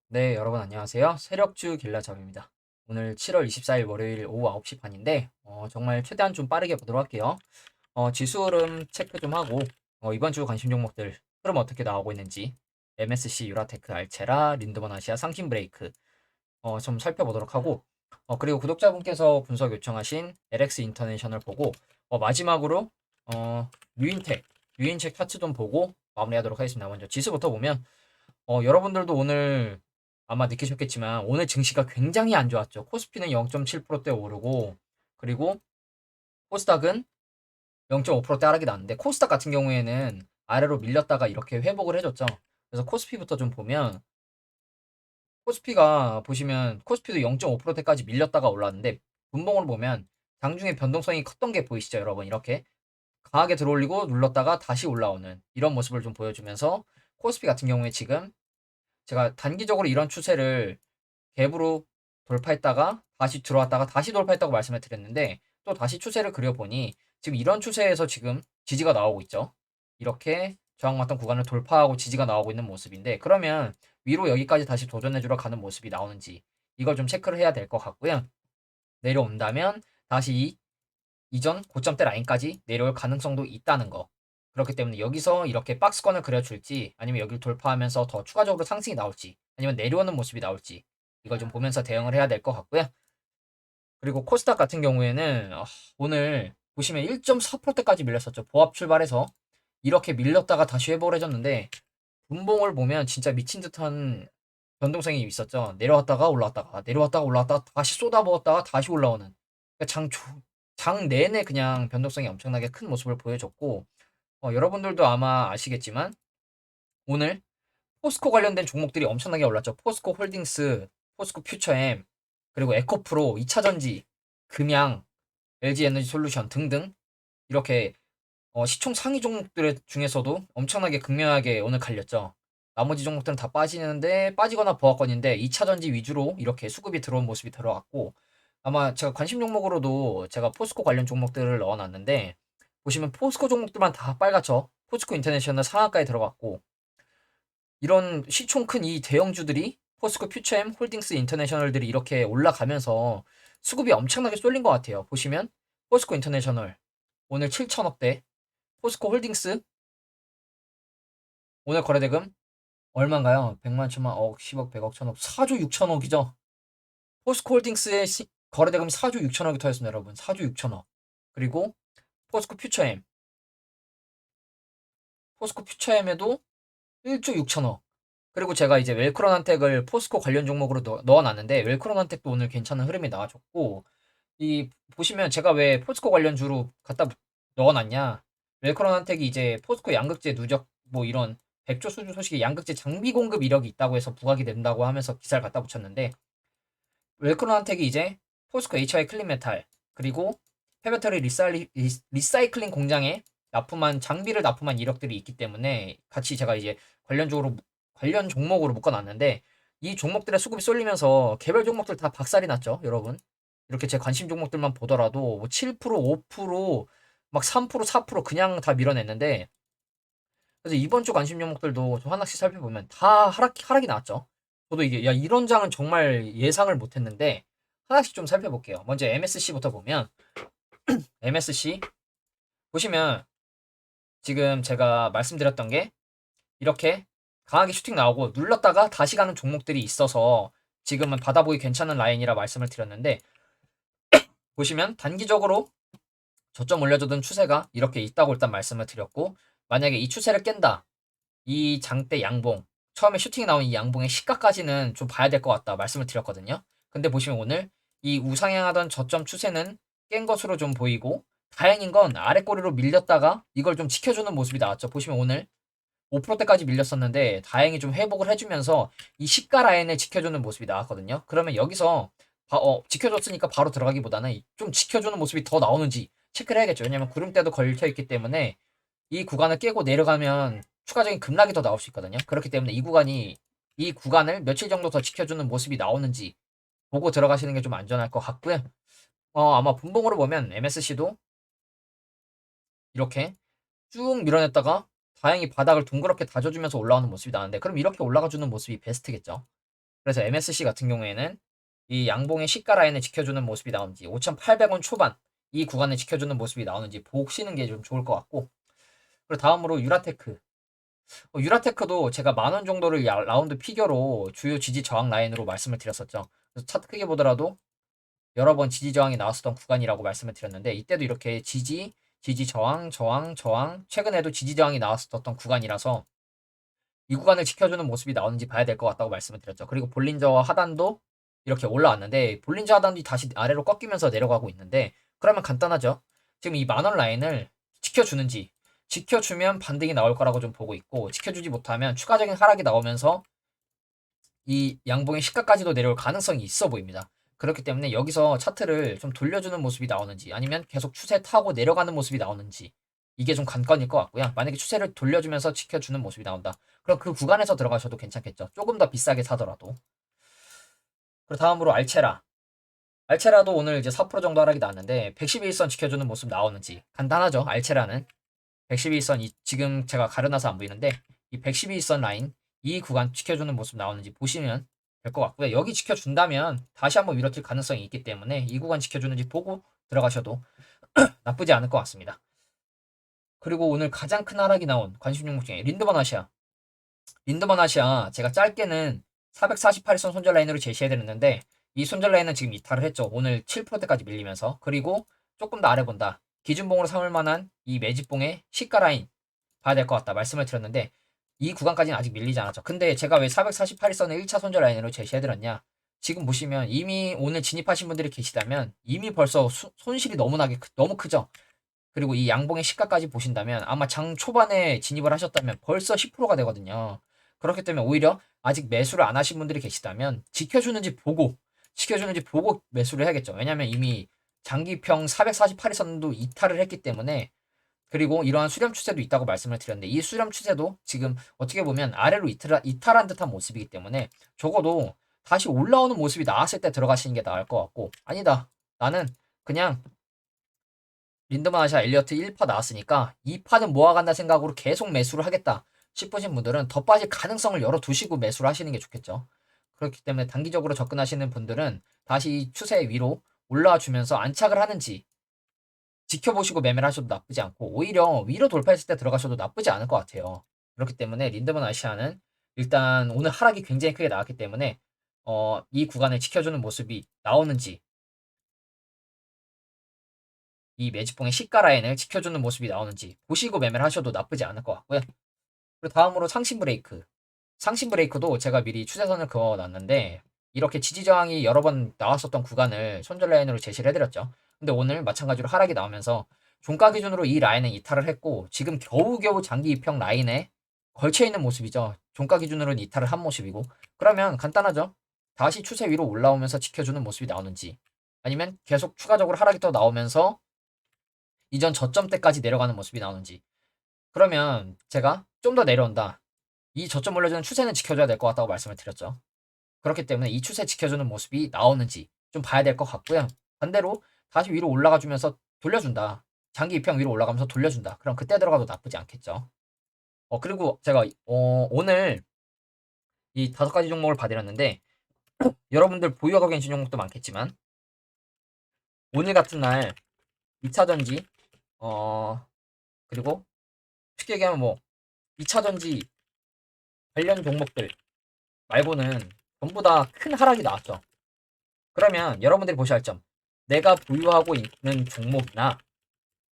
네, 여러분 안녕하세요. 세력주 길라잡입니다. 오늘 7월 24일 월요일 오후 9시 반인데 정말 최대한 좀 빠르게 보도록 할게요. 지수 흐름 체크 좀 하고 이번 주 관심 종목들 흐름 어떻게 나오고 있는지 MSC, 유라테크, 알체라, 린드먼 아시아, 상신 브레이크 좀 살펴보도록 하고 그리고 구독자분께서 분석 요청하신 LX 인터내셔널 보고 마지막으로 유인텍, 유인책 차트 좀 보고 마무리하도록 하겠습니다. 먼저 지수부터 보면 여러분들도 오늘 아마 느끼셨겠지만 오늘 증시가 굉장히 안 좋았죠. 코스피는 0.7%대 오르고 그리고 코스닥은 0.5%대 하락이 났는데 코스닥 같은 경우에는 아래로 밀렸다가 이렇게 회복을 해줬죠. 그래서 코스피부터 좀 보면 코스피가 보시면 코스피도 0.5%대까지 밀렸다가 올랐는데 분봉으로 보면 장중에 변동성이 컸던 게 보이시죠, 여러분? 이렇게 강하게 들어올리고 눌렀다가 다시 올라오는 이런 모습을 좀 보여주면서 코스피 같은 경우에 지금 제가 단기적으로 이런 추세를 갭으로 돌파했다가 다시 들어왔다가 다시 돌파했다고 말씀을 드렸는데 또 다시 추세를 그려보니 지금 이런 추세에서 지금 지지가 나오고 있죠. 이렇게 저항받던 구간을 돌파하고 지지가 나오고 있는 모습인데 그러면 위로 여기까지 다시 도전해주러 가는 모습이 나오는지 이걸 좀 체크를 해야 될 것 같고요. 내려온다면 다시 이전 고점대 라인까지 내려올 가능성도 있다는 거. 그렇기 때문에 여기서 이렇게 박스권을 그려줄지 아니면 여기를 돌파하면서 더 추가적으로 상승이 나올지 아니면 내려오는 모습이 나올지 이걸 좀 보면서 대응을 해야 될 것 같고요. 그리고 코스닥 같은 경우에는 오늘 보시면 1.4%대까지 밀렸었죠. 보합 출발해서 이렇게 밀렸다가 다시 회복을 해줬는데 분봉을 보면 진짜 미친 듯한 변동성이 있었죠. 내려왔다가 올라왔다가 내려왔다가 올라왔다가 다시 쏟아부었다가 다시 올라오는 그러니까 장 내내 그냥 변동성이 엄청나게 큰 모습을 보여줬고 여러분들도 아마 아시겠지만 오늘 포스코 관련된 종목들이 엄청나게 올랐죠. 포스코 홀딩스, 포스코 퓨처엠, 그리고 에코프로, 2차전지, 금양, LG에너지 솔루션 등등 이렇게 시총 상위 종목들 중에서도 엄청나게 극명하게 오늘 갈렸죠. 나머지 종목들은 다 빠지는데 빠지거나 보합권인데 2차전지 위주로 이렇게 수급이 들어온 모습이 들어왔고 아마 제가 관심 종목으로도 제가 포스코 관련 종목들을 넣어놨는데 보시면 포스코 종목들만 다 빨갛죠. 포스코 인터내셔널 상한가에 들어갔고 이런 시총 큰 이 대형주들이 포스코 퓨처엠 홀딩스 인터내셔널들이 이렇게 올라가면서 수급이 엄청나게 쏠린 것 같아요. 보시면 포스코 인터내셔널 오늘 7천억대, 포스코 홀딩스 오늘 거래대금 얼마인가요? 100만, 천만, 억, 10억, 100억, 천억, 4조 6천억이죠. 포스코 홀딩스의 거래대금이 4조 6천억이 터졌습니다, 여러분. 4조 6천억. 그리고 포스코 퓨처엠, 포스코 퓨처엠에도 1조 6천억. 그리고 제가 이제 웰크론한텍을 포스코 관련 종목으로 넣어놨는데 웰크론한텍도 오늘 괜찮은 흐름이 나와줬고 이 보시면 제가 왜 포스코 관련주로 갖다 넣어놨냐 웰크론한텍이 이제 포스코 양극재 누적 뭐 이런 백조 수주 소식에 양극재 장비 공급 이력이 있다고 해서 부각이 된다고 하면서 기사를 갖다 붙였는데 웰크론한텍이 이제 포스코 HI 클린메탈 그리고 폐배터리 리사이클링 공장에 납품한 장비를 납품한 이력들이 있기 때문에 같이 제가 이제 관련적으로 관련 종목으로 묶어놨는데 이 종목들의 수급이 쏠리면서 개별 종목들 다 박살이 났죠, 여러분. 이렇게 제 관심 종목들만 보더라도 뭐 7%, 5%막 3%, 4% 그냥 다 밀어냈는데 그래서 이번 주 관심 종목들도 좀 하나씩 살펴보면 다 하락이 나왔죠. 저도 이게 야 이런 장은 정말 예상을 못했는데 하나씩 좀 살펴볼게요. 먼저 MSC부터 보면 MSC 보시면 지금 제가 말씀드렸던 게 이렇게 강하게 슈팅 나오고 눌렀다가 다시 가는 종목들이 있어서 지금은 받아보기 괜찮은 라인이라 말씀을 드렸는데 보시면 단기적으로 저점 올려주던 추세가 이렇게 있다고 일단 말씀을 드렸고 만약에 이 추세를 깬다. 이 장대 양봉 처음에 슈팅이 나온 이 양봉의 시가까지는 좀 봐야 될 것 같다 말씀을 드렸거든요. 근데 보시면 오늘 이 우상향하던 저점 추세는 깬 것으로 좀 보이고 다행인 건 아래 꼬리로 밀렸다가 이걸 좀 지켜주는 모습이 나왔죠. 보시면 오늘 5%대까지 밀렸었는데 다행히 좀 회복을 해주면서 이 시가 라인을 지켜주는 모습이 나왔거든요. 그러면 여기서 지켜줬으니까 바로 들어가기보다는 좀 지켜주는 모습이 더 나오는지 체크를 해야겠죠. 왜냐면 구름대도 걸쳐 있기 때문에 이 구간을 깨고 내려가면 추가적인 급락이 더 나올 수 있거든요. 그렇기 때문에 이 구간을 며칠 정도 더 지켜주는 모습이 나오는지 보고 들어가시는 게 좀 안전할 것 같고요. 아마 분봉으로 보면 MSC도 이렇게 쭉 밀어냈다가 다행히 바닥을 둥그렇게 다져주면서 올라오는 모습이 나왔는데 그럼 이렇게 올라가주는 모습이 베스트겠죠. 그래서 MSC 같은 경우에는 이 양봉의 시가 라인을 지켜주는 모습이 나오는지 5,800원 초반 이 구간을 지켜주는 모습이 나오는지 보시는 게 좀 좋을 것 같고, 그리고 다음으로 유라테크. 유라테크도 제가 10,000원 정도를 라운드 피겨로 주요 지지 저항 라인으로 말씀을 드렸었죠. 그래서 차트 크게 보더라도 여러 번 지지 저항이 나왔었던 구간이라고 말씀을 드렸는데, 이때도 이렇게 지지, 지지 저항, 저항, 저항, 최근에도 지지 저항이 나왔었던 구간이라서 이 구간을 지켜주는 모습이 나오는지 봐야 될 것 같다고 말씀을 드렸죠. 그리고 볼린저 하단도 이렇게 올라왔는데, 볼린저 하단이 다시 아래로 꺾이면서 내려가고 있는데, 그러면 간단하죠. 지금 이 10,000원 라인을 지켜주는지, 지켜주면 반등이 나올 거라고 좀 보고 있고, 지켜주지 못하면 추가적인 하락이 나오면서 이 양봉의 시가까지도 내려올 가능성이 있어 보입니다. 그렇기 때문에 여기서 차트를 좀 돌려주는 모습이 나오는지, 아니면 계속 추세 타고 내려가는 모습이 나오는지, 이게 좀 관건일 것 같고요. 만약에 추세를 돌려주면서 지켜주는 모습이 나온다, 그럼 그 구간에서 들어가셔도 괜찮겠죠. 조금 더 비싸게 사더라도. 그리고 다음으로 알체라. 알체라도 오늘 이제 4% 정도 하락이 나왔는데 111선 지켜주는 모습 나오는지. 간단하죠. 알체라는 112선, 지금 제가 가려놔서 안 보이는데 이 112선 라인, 이 구간 지켜주는 모습 나오는지 보시면 될 것 같고요. 여기 지켜준다면 다시 한번 위로 튈 가능성이 있기 때문에 이 구간 지켜주는지 보고 들어가셔도 나쁘지 않을 것 같습니다. 그리고 오늘 가장 큰 하락이 나온 관심 종목 중에 린드먼 아시아. 린드먼 아시아 제가 짧게는 448선 손절 라인으로 제시해드렸는데, 이 손절 라인은 지금 이탈을 했죠. 오늘 7%대까지 밀리면서. 그리고 조금 더 아래 본다, 기준봉으로 삼을 만한 이 매집봉의 시가 라인 봐야 될 것 같다 말씀을 드렸는데, 이 구간까지는 아직 밀리지 않았죠. 근데 제가 왜 448선을 1차 손절 라인으로 제시해드렸냐, 지금 보시면 이미 오늘 진입하신 분들이 계시다면 이미 벌써 손실이 너무 크죠. 그리고 이 양봉의 시가까지 보신다면 아마 장 초반에 진입을 하셨다면 벌써 10%가 되거든요. 그렇기 때문에 오히려 아직 매수를 안 하신 분들이 계시다면 지켜주는지 보고 매수를 해야겠죠. 왜냐면 이미 장기평 448선도 이탈을 했기 때문에. 그리고 이러한 수렴 추세도 있다고 말씀을 드렸는데, 이 수렴 추세도 지금 어떻게 보면 아래로 이탈한 듯한 모습이기 때문에 적어도 다시 올라오는 모습이 나왔을 때 들어가시는 게 나을 것 같고, 아니다, 나는 그냥 린드만 아시아 엘리어트 1파 나왔으니까 2파는 모아간다 생각으로 계속 매수를 하겠다 싶으신 분들은 더 빠질 가능성을 열어두시고 매수를 하시는 게 좋겠죠. 그렇기 때문에 단기적으로 접근하시는 분들은 다시 추세 위로 올라와 주면서 안착을 하는지 지켜보시고 매매를 하셔도 나쁘지 않고, 오히려 위로 돌파했을 때 들어가셔도 나쁘지 않을 것 같아요. 그렇기 때문에 린드먼 아시아는 일단 오늘 하락이 굉장히 크게 나왔기 때문에 이 구간을 지켜주는 모습이 나오는지, 이 매집봉의 시가 라인을 지켜주는 모습이 나오는지 보시고 매매를 하셔도 나쁘지 않을 것 같고요. 그리고 다음으로 상신 브레이크. 상신 브레이크도 제가 미리 추세선을 그어놨는데, 이렇게 지지 저항이 여러 번 나왔었던 구간을 손절 라인으로 제시를 해드렸죠. 근데 오늘 마찬가지로 하락이 나오면서 종가 기준으로 이 라인은 이탈을 했고, 지금 겨우겨우 장기 입형 라인에 걸쳐 있는 모습이죠. 종가 기준으로는 이탈을 한 모습이고. 그러면 간단하죠. 다시 추세 위로 올라오면서 지켜주는 모습이 나오는지, 아니면 계속 추가적으로 하락이 더 나오면서 이전 저점대까지 내려가는 모습이 나오는지. 그러면 제가 좀 더 내려온다, 이 저점 올려주는 추세는 지켜줘야 될 것 같다고 말씀을 드렸죠. 그렇기 때문에 이 추세 지켜주는 모습이 나오는지 좀 봐야 될 것 같고요. 반대로 다시 위로 올라가 주면서 돌려준다, 장기 입형 위로 올라가면서 돌려준다, 그럼 그때 들어가도 나쁘지 않겠죠. 그리고 제가 오늘 이 5가지 종목을 봐드렸는데, 여러분들 보유하고 계신 종목도 많겠지만 오늘 같은 날 2차전지, 그리고 쉽게 얘기하면 뭐 2차전지 관련 종목들 말고는 전부 다 큰 하락이 나왔죠. 그러면 여러분들이 보셔야 할 점, 내가 보유하고 있는 종목이나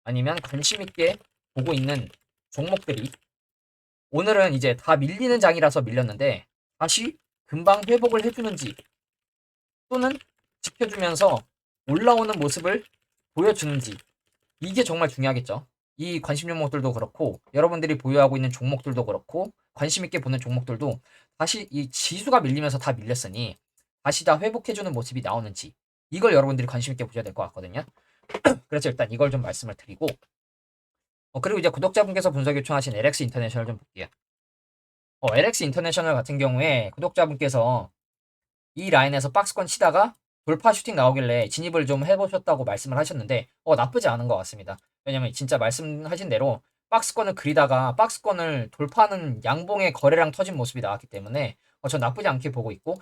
아니면 관심 있게 보고 있는 종목들이 오늘은 이제 다 밀리는 장이라서 밀렸는데 다시 금방 회복을 해주는지, 또는 지켜주면서 올라오는 모습을 보여주는지, 이게 정말 중요하겠죠. 이 관심 종목들도 그렇고 여러분들이 보유하고 있는 종목들도 그렇고 관심 있게 보는 종목들도 다시 이 지수가 밀리면서 다 밀렸으니 다시 다 회복해주는 모습이 나오는지, 이걸 여러분들이 관심 있게 보셔야 될 것 같거든요. 그래서 일단 이걸 좀 말씀을 드리고, 그리고 이제 구독자분께서 분석 요청하신 LX 인터내셔널 좀 볼게요. LX 인터내셔널 같은 경우에 구독자분께서 이 라인에서 박스권 치다가 돌파 슈팅 나오길래 진입을 좀 해보셨다고 말씀을 하셨는데, 나쁘지 않은 것 같습니다. 왜냐면 진짜 말씀하신 대로 박스권을 그리다가 박스권을 돌파하는 양봉의 거래량 터진 모습이 나왔기 때문에 전 나쁘지 않게 보고 있고,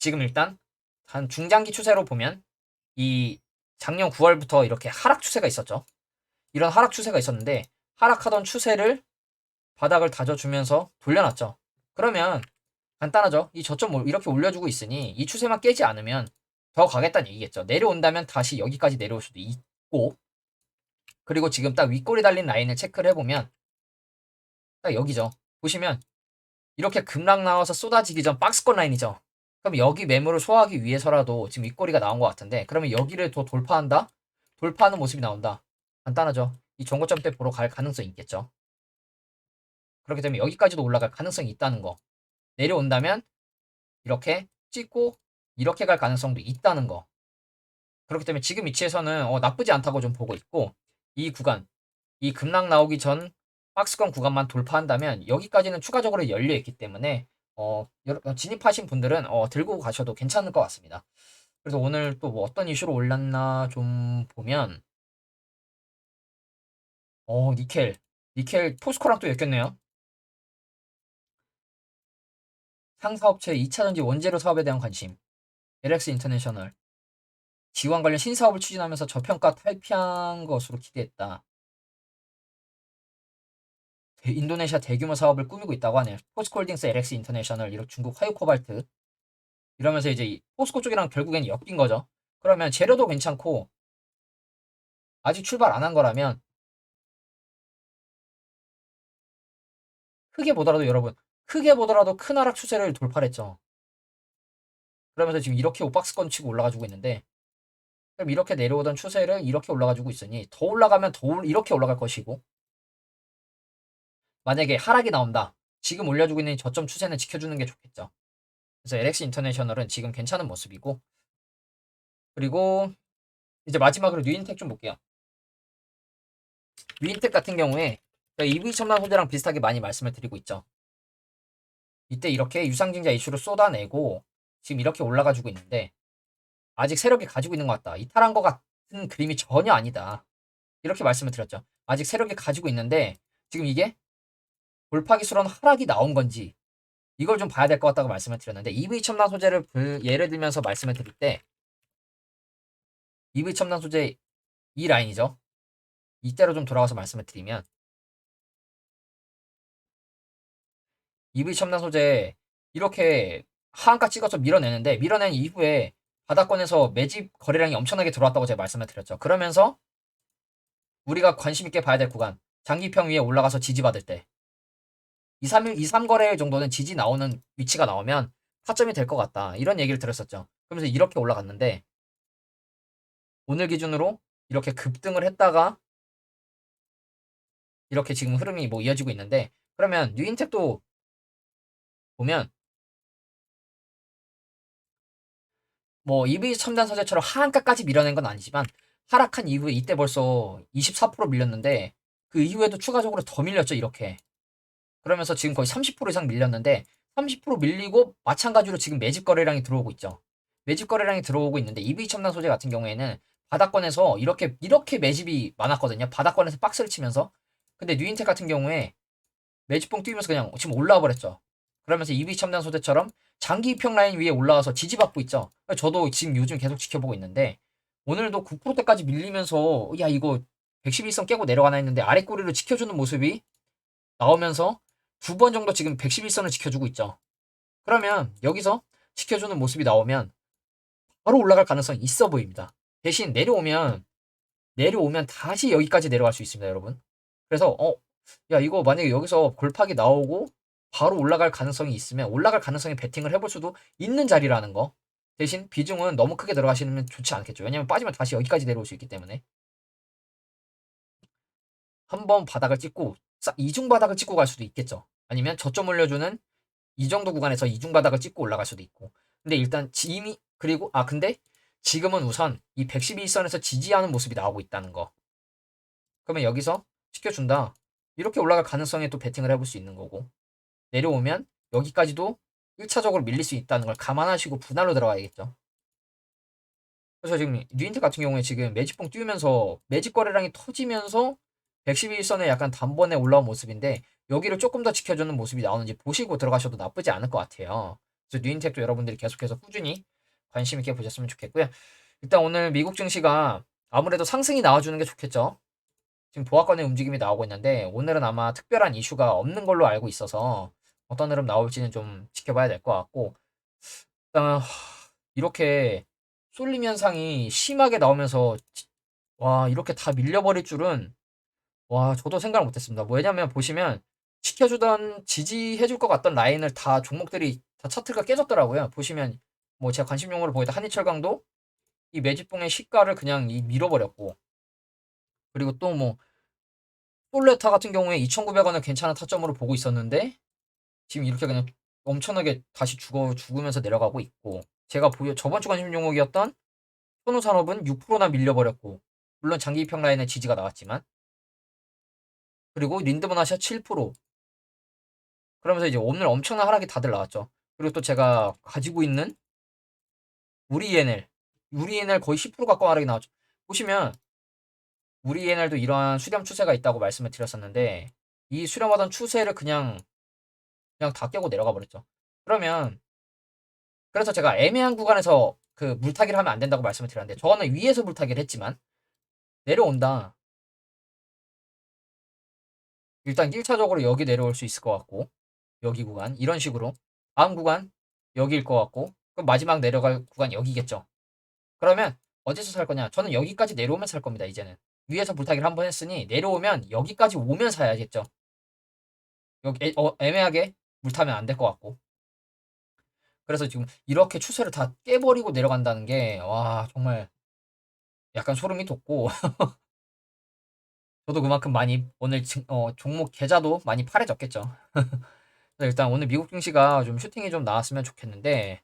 지금 일단 한 중장기 추세로 보면 이 작년 9월부터 이렇게 하락 추세가 있었죠. 이런 하락 추세가 있었는데 하락하던 추세를 바닥을 다져주면서 돌려놨죠. 그러면 간단하죠. 이 저점 이렇게 올려주고 있으니 이 추세만 깨지 않으면 더 가겠다는 얘기겠죠. 내려온다면 다시 여기까지 내려올 수도 있고, 그리고 지금 딱 윗골이 달린 라인을 체크를 해보면 딱 여기죠. 보시면 이렇게 급락 나와서 쏟아지기 전 박스권 라인이죠. 그럼 여기 매물을 소화하기 위해서라도 지금 윗꼬리가 나온 것 같은데, 그러면 여기를 더 돌파한다? 돌파하는 모습이 나온다. 간단하죠. 이 정고점 때 보러 갈 가능성이 있겠죠. 그렇기 때문에 여기까지도 올라갈 가능성이 있다는 거. 내려온다면 이렇게 찍고 이렇게 갈 가능성도 있다는 거. 그렇기 때문에 지금 위치에서는 나쁘지 않다고 좀 보고 있고, 이 구간, 이 급락 나오기 전 박스권 구간만 돌파한다면 여기까지는 추가적으로 열려 있기 때문에 진입하신 분들은 들고 가셔도 괜찮을 것 같습니다. 그래서 오늘 또 뭐 어떤 이슈로 올랐나 좀 보면 니켈 포스코랑 또 엮였네요. 상사업체 2차전지 원재료 사업에 대한 관심. LX 인터내셔널 지원 관련 신사업을 추진하면서 저평가 탈피한 것으로 기대했다. 인도네시아 대규모 사업을 꾸미고 있다고 하네요. 포스코홀딩스, LX 인터내셔널, 이렇게 중국 화요코발트 이러면서 이제 포스코 쪽이랑 결국엔 엮인 거죠. 그러면 재료도 괜찮고 아직 출발 안 한 거라면 크게 보더라도 여러분, 크게 보더라도 큰 하락 추세를 돌파했죠. 그러면서 지금 이렇게 오박스권 치고 올라가지고 있는데, 그럼 이렇게 내려오던 추세를 이렇게 올라가지고 있으니 더 올라가면 이렇게 올라갈 것이고, 만약에 하락이 나온다. 지금 올려주고 있는 저점 추세는 지켜주는 게 좋겠죠. 그래서 LX 인터내셔널은 지금 괜찮은 모습이고, 그리고 이제 마지막으로 뉴인텍 좀 볼게요. 뉴인텍 같은 경우에 EV 첨단 소재랑 비슷하게 많이 말씀을 드리고 있죠. 이때 이렇게 유상증자 이슈를 쏟아내고 지금 이렇게 올라가지고 있는데 아직 세력이 가지고 있는 것 같다. 이탈한 것 같은 그림이 전혀 아니다. 이렇게 말씀을 드렸죠. 아직 세력이 가지고 있는데 지금 이게 돌파 기술은 하락이 나온 건지 이걸 좀 봐야 될 것 같다고 말씀을 드렸는데, EV 첨단 소재를 예를 들면서 말씀을 드릴 때 EV 첨단 소재 이 라인이죠. 이때로 좀 돌아가서 말씀을 드리면 EV 첨단 소재 이렇게 하한가 찍어서 밀어내는데, 밀어낸 이후에 바닥권에서 매집 거래량이 엄청나게 들어왔다고 제가 말씀을 드렸죠. 그러면서 우리가 관심 있게 봐야 될 구간, 장기평 위에 올라가서 지지받을 때 2, 3일, 2, 3거래일 정도는 지지 나오는 위치가 나오면 타점이 될 것 같다. 이런 얘기를 들었었죠. 그러면서 이렇게 올라갔는데 오늘 기준으로 이렇게 급등을 했다가 이렇게 지금 흐름이 뭐 이어지고 있는데, 그러면 뉴인텍도 보면 뭐 EV 첨단 소재처럼 하한가까지 밀어낸 건 아니지만 하락한 이후에 이때 벌써 24% 밀렸는데 그 이후에도 추가적으로 더 밀렸죠, 이렇게. 그러면서 지금 거의 30% 이상 밀렸는데 30% 밀리고 마찬가지로 지금 매집 거래량이 들어오고 있죠. 매집 거래량이 들어오고 있는데 EV 첨단 소재 같은 경우에는 바닥권에서 이렇게 매집이 많았거든요. 바닥권에서 박스를 치면서. 근데 뉴인텍 같은 경우에 매집봉 뛰면서 그냥 지금 올라와 버렸죠. 그러면서 EV 첨단 소재처럼 장기 입형 라인 위에 올라와서 지지받고 있죠. 저도 지금 요즘 계속 지켜보고 있는데 오늘도 9%대까지 밀리면서 야 이거 111선 깨고 내려가나 했는데 아래 꼬리를 지켜주는 모습이 나오면서 두 번 정도 지금 111선을 지켜주고 있죠. 그러면 여기서 지켜주는 모습이 나오면 바로 올라갈 가능성이 있어 보입니다. 대신 내려오면 다시 여기까지 내려갈 수 있습니다, 여러분. 그래서 야 이거 만약에 여기서 골팍이 나오고 바로 올라갈 가능성이 있으면 올라갈 가능성에 베팅을 해볼 수도 있는 자리라는 거. 대신 비중은 너무 크게 들어가시면 좋지 않겠죠. 왜냐면 빠지면 다시 여기까지 내려올 수 있기 때문에 한번 바닥을 찍고 이중 바닥을 찍고 갈 수도 있겠죠. 아니면 저점 올려주는 이 정도 구간에서 이중 바닥을 찍고 올라갈 수도 있고. 근데 일단 이미 그리고 근데 지금은 우선 이 111선에서 지지하는 모습이 나오고 있다는 거. 그러면 여기서 지켜준다. 이렇게 올라갈 가능성에 또 베팅을 해볼 수 있는 거고. 내려오면 여기까지도 1차적으로 밀릴 수 있다는 걸 감안하시고 분할로 들어가야겠죠. 그래서 지금 뉴인텍 같은 경우에 지금 매집봉 띄우면서 매집 거래량이 터지면서 111선에 약간 단번에 올라온 모습인데 여기를 조금 더 지켜주는 모습이 나오는지 보시고 들어가셔도 나쁘지 않을 것 같아요. 그래서 뉴인텍도 여러분들이 계속해서 꾸준히 관심 있게 보셨으면 좋겠고요. 일단 오늘 미국 증시가 아무래도 상승이 나와주는 게 좋겠죠. 지금 보합권의 움직임이 나오고 있는데 오늘은 아마 특별한 이슈가 없는 걸로 알고 있어서 어떤 흐름 나올지는 좀 지켜봐야 될 것 같고, 일단 이렇게 쏠림 현상이 심하게 나오면서 와, 이렇게 다 밀려버릴 줄은, 와, 저도 생각을 못했습니다. 뭐 왜냐면 보시면 지켜주던 지지해줄 것 같던 라인을 다 종목들이 다 차트가 깨졌더라고요. 보시면 뭐 제가 관심용으로 보였던 한이철강도 이 매집봉의 시가를 그냥 밀어버렸고, 그리고 또 뭐 솔레타 같은 경우에 2,900원을 괜찮은 타점으로 보고 있었는데 지금 이렇게 그냥 엄청나게 다시 죽으면서 내려가고 있고, 제가 저번 주 관심 종목이었던 현우산업은 6%나 밀려버렸고, 물론 장기 입형 라인에 지지가 나왔지만, 그리고 린드먼아시아 7%. 그러면서 이제 오늘 엄청난 하락이 다들 나왔죠. 그리고 또 제가 가지고 있는 우리 ENL 거의 10% 가까운 하락이 나왔죠. 보시면 우리 ENL도 이러한 수렴 추세가 있다고 말씀을 드렸었는데 이 수렴하던 추세를 그냥 다 깨고 내려가 버렸죠. 그러면 그래서 제가 애매한 구간에서 그 물타기를 하면 안 된다고 말씀을 드렸는데, 저는 위에서 물타기를 했지만 내려온다. 일단 1차적으로 여기 내려올 수 있을 것 같고, 여기 구간 이런 식으로 다음 구간 여기일 것 같고, 그럼 마지막 내려갈 구간 여기겠죠. 그러면 어디서 살 거냐? 저는 여기까지 내려오면 살 겁니다. 이제는 위에서 물타기를 한번 했으니 내려오면 여기까지 오면 사야겠죠. 여기 애매하게 물타면 안 될 것 같고, 그래서 지금 이렇게 추세를 다 깨버리고 내려간다는 게 와, 정말 약간 소름이 돋고 저도 그만큼 많이 오늘 종목 계좌도 많이 파래졌겠죠. 일단 오늘 미국 증시가 좀 슈팅이 좀 나왔으면 좋겠는데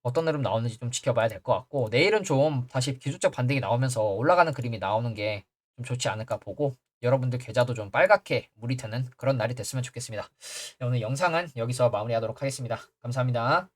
어떤 흐름 나오는지 좀 지켜봐야 될 것 같고, 내일은 좀 다시 기술적 반등이 나오면서 올라가는 그림이 나오는 게 좀 좋지 않을까 보고, 여러분들 계좌도 좀 빨갛게 물이 트는 그런 날이 됐으면 좋겠습니다. 오늘 영상은 여기서 마무리하도록 하겠습니다. 감사합니다.